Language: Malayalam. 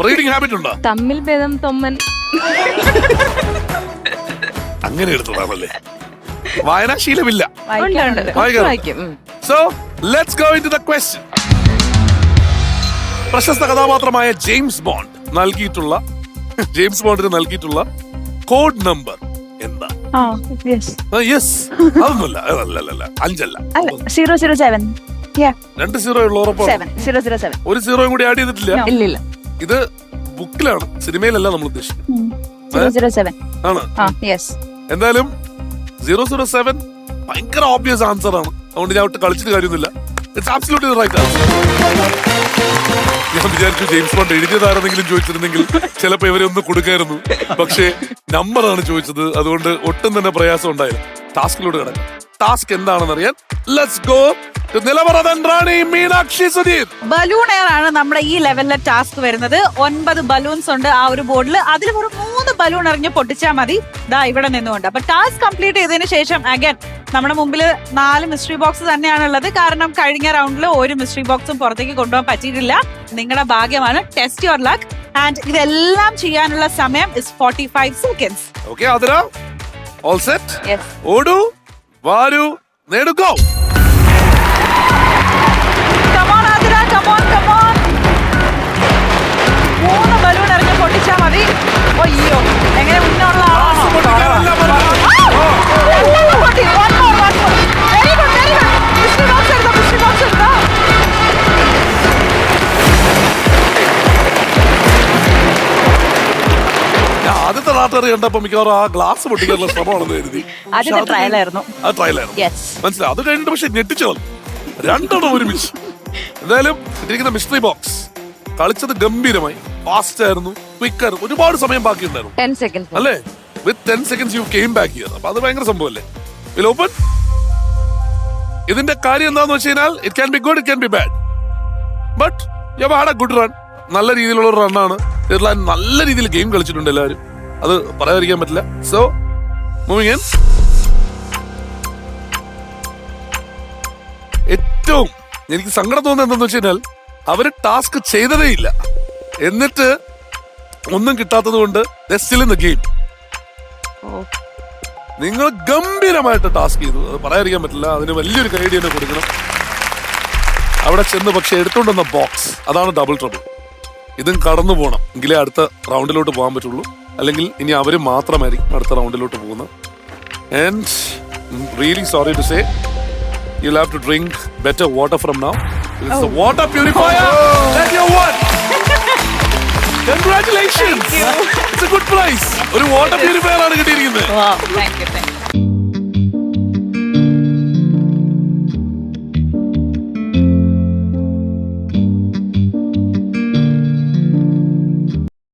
റീഡിംഗ് ഹാബിറ്റ് ഉണ്ടോ? തമ്മിൽ ഭേദം തൊമ്മൻ. അങ്ങനെ എടുത്തതാണല്ലേ. വായനാശീലമില്ല. വായിക്കും. So let's go into the question. പ്രശസ്ത കഥാപാത്രമായ ജെയിംസ് ബോണ്ടിന് നൽകിയിട്ടുള്ള കോഡ് നമ്പർ എന്താ? യെസ്, അതൊന്നുമല്ല, അല്ല 5 അല്ല, 007. 2 സീറോ ഉള്ള ഉറപ്പാണ്. 007. ഒരു സീറോയും കൂടി ആഡ് ചെയ്തിട്ടില്ല. ഇല്ലില്ല. ഇത് ബുക്കിലാണ്, സിനിമയിലല്ല നമ്മൾ ഉദ്ദേശിക്കുന്നത്. 007 ആണ്. എന്തായാലും 007 ഭയങ്കര ഓബ്വിയസ് ആൻസർ ആണ്. അതുകൊണ്ട് ഞാൻ ഒട്ട് കളിച്ചിട്ട് കാര്യമൊന്നുമില്ല. It's absolutely right answer. ഞാൻ വിചാരിച്ചു ജെയിംസ് ബോണ്ട് എഴുതിയതാരെന്നെങ്കിലും ചോദിച്ചിരുന്നെങ്കിൽ ചിലപ്പോ ഇവരെ ഒന്ന് കൊടുക്കായിരുന്നു. പക്ഷേ നമ്പറാണ് ചോദിച്ചത്, അതുകൊണ്ട് ഒട്ടും തന്നെ പ്രയാസം ഉണ്ടായില്ല. ടാസ്കിലൂടെ കിടക്കാം. ടാസ്ക് എന്താണെന്നറിയാൻ ലെറ്റ്സ് ഗോ ടു നിലവറതൻ റാണി മീനാക്ഷി സുധീർ. ബലൂൺ എയർ ആണ് നമ്മുടെ ഈ ലെവലിലെ ടാസ്ക് വരുന്നത്. 9 ബലൂൺസ് ഉണ്ട് ആ ഒരു ബോർഡിൽ. അതിൽ ഒരു 3 ബലൂൺ എറിഞ്ഞ് പൊട്ടിച്ചാൽ മതി. ദാ ഇവിടെ നിന്നുകൊണ്ട്. അപ്പൊ ടാസ്ക് കംപ്ലീറ്റ് ചെയ്തതിന് ശേഷം അഗൈൻ നമ്മുടെ മുമ്പിൽ 4 മിസ്റ്ററി ബോക്സ് തന്നെയാണുള്ളത്. കാരണം കഴിഞ്ഞ റൗണ്ടിൽ ഒരു മിസ്റ്ററി ബോക്സും പുറത്തേക്ക് കൊണ്ടുപോകാൻ പറ്റിയിട്ടില്ല. നിങ്ങളുടെ ഭാഗ്യമാണ്. Test your luck. ആൻഡ് ഇതെല്ലാം ചെയ്യാനുള്ള സമയം is 45 seconds. Okay Athira, all set? ഓടൂ, വാരൂ, നേടുകോ. Come on Athira, come on. 3 balloon എറിഞ്ഞ് പൊട്ടിച്ചാൽ മതി. അയ്യോ, എങ്ങനെ മുന്നുള്ള ആളാണോ? ആദ്യത്തെ നാട്ടുകാർ കണ്ടപ്പോ മിക്കവാറും ആ ഗ്ലാസ് പൊട്ടിക്കാനുള്ള ശ്രമമാണെന്ന് കരുതി. ആദ്യത്തെ ട്രയലായിരുന്നു. മനസ്സിലായി. അത് കഴിഞ്ഞിട്ട് പക്ഷെ ഞെട്ടിച്ചു വന്നു. 2 ഒരുമിച്ച്. എന്തായാലും ഇട്ടിരിക്കുന്ന മിസ്റ്ററി ബോക്സ് കളിച്ചത് ഗംഭീരമായി. ഫാസ്റ്റ് ആയിരുന്നു, ക്വിക്ക് ആയിരുന്നു. ഒരുപാട് സമയം ബാക്കി ഉണ്ടായിരുന്നു. 10 seconds അല്ലേ? വിത്ത് 10 seconds you came back here. അപ്പൊ അത് ഭയങ്കര സംഭവല്ലേ. Will open. ഇതിന്റെ കാര്യം എന്താന്ന് വെച്ച് കഴിഞ്ഞാൽ it can be good, it can be bad. But you had A good run. നല്ല രീതിയിലുള്ള ഒരു റണ്ണാണ്. നല്ല രീതിയിൽ ഗെയിം കളിച്ചിട്ടുണ്ട് എല്ലാവരും. അത് പറയാതിരിക്കാൻ പറ്റില്ല. So moving in. ഏറ്റവും എനിക്ക് സങ്കടം തോന്നുന്നത് എന്താന്ന് വെച്ച് കഴിഞ്ഞാൽ അവര് ടാസ്ക് ചെയ്തതേ ഇല്ല, എന്നിട്ട് ഒന്നും കിട്ടാത്തത് കൊണ്ട് സ്റ്റിൽ ഇൻ ദ ഗെയിം. നിങ്ങൾ ഗംഭീരമായിട്ട് ടാസ്ക് ചെയ്തു, അത് പറയാതിരിക്കാൻ പറ്റില്ല. അതിന് വലിയൊരു കൈഡി തന്നെ കൊടുക്കണം. അവിടെ ചെന്ന് പക്ഷെ എടുത്തുകൊണ്ടുവന്ന ബോക്സ്, അതാണ് ഡബിൾ ട്രബിൾ. ഇതും കടന്നു പോകണം എങ്കിലേ അടുത്ത റൗണ്ടിലോട്ട് പോകാൻ പറ്റുള്ളൂ. അല്ലെങ്കിൽ ഇനി അവര് മാത്രമായിരിക്കും അടുത്ത റൗണ്ടിലോട്ട് പോകുന്നത്. And really sorry to say you'll have to drink better water from now. It's the water purifier that you won. Congratulations. It's a good prize. ഒരു water purifier ആണ് കിട്ടിയിരിക്കുന്നത്. Wow, thank you.